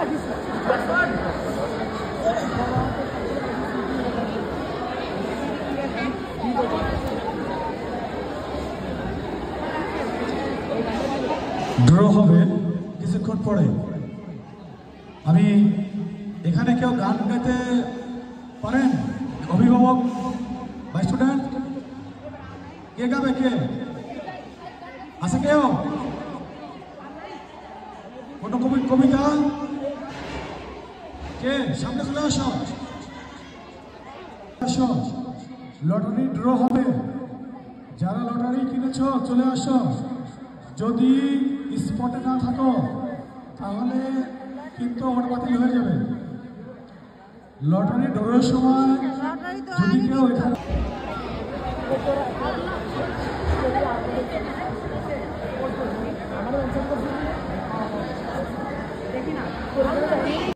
Draw হবে কিছুক্ষণ পরে। আমি এখানে কেউ গান গাইতে পারেন? অভিভাবক বা স্টুডেন্ট কে গাবে? কে আছে? কেউ কোনো কবিতা? কে সামনে চলে আসো, আসো। লটারি ড্র হবে, যারা লটারি কিনেছো চলে আসো। যদি স্পটে না থাকো তাহলে কিন্তু আমার বাতিল হয়ে যাবে। লটারি ড্রয়ের সময় যদি কেউ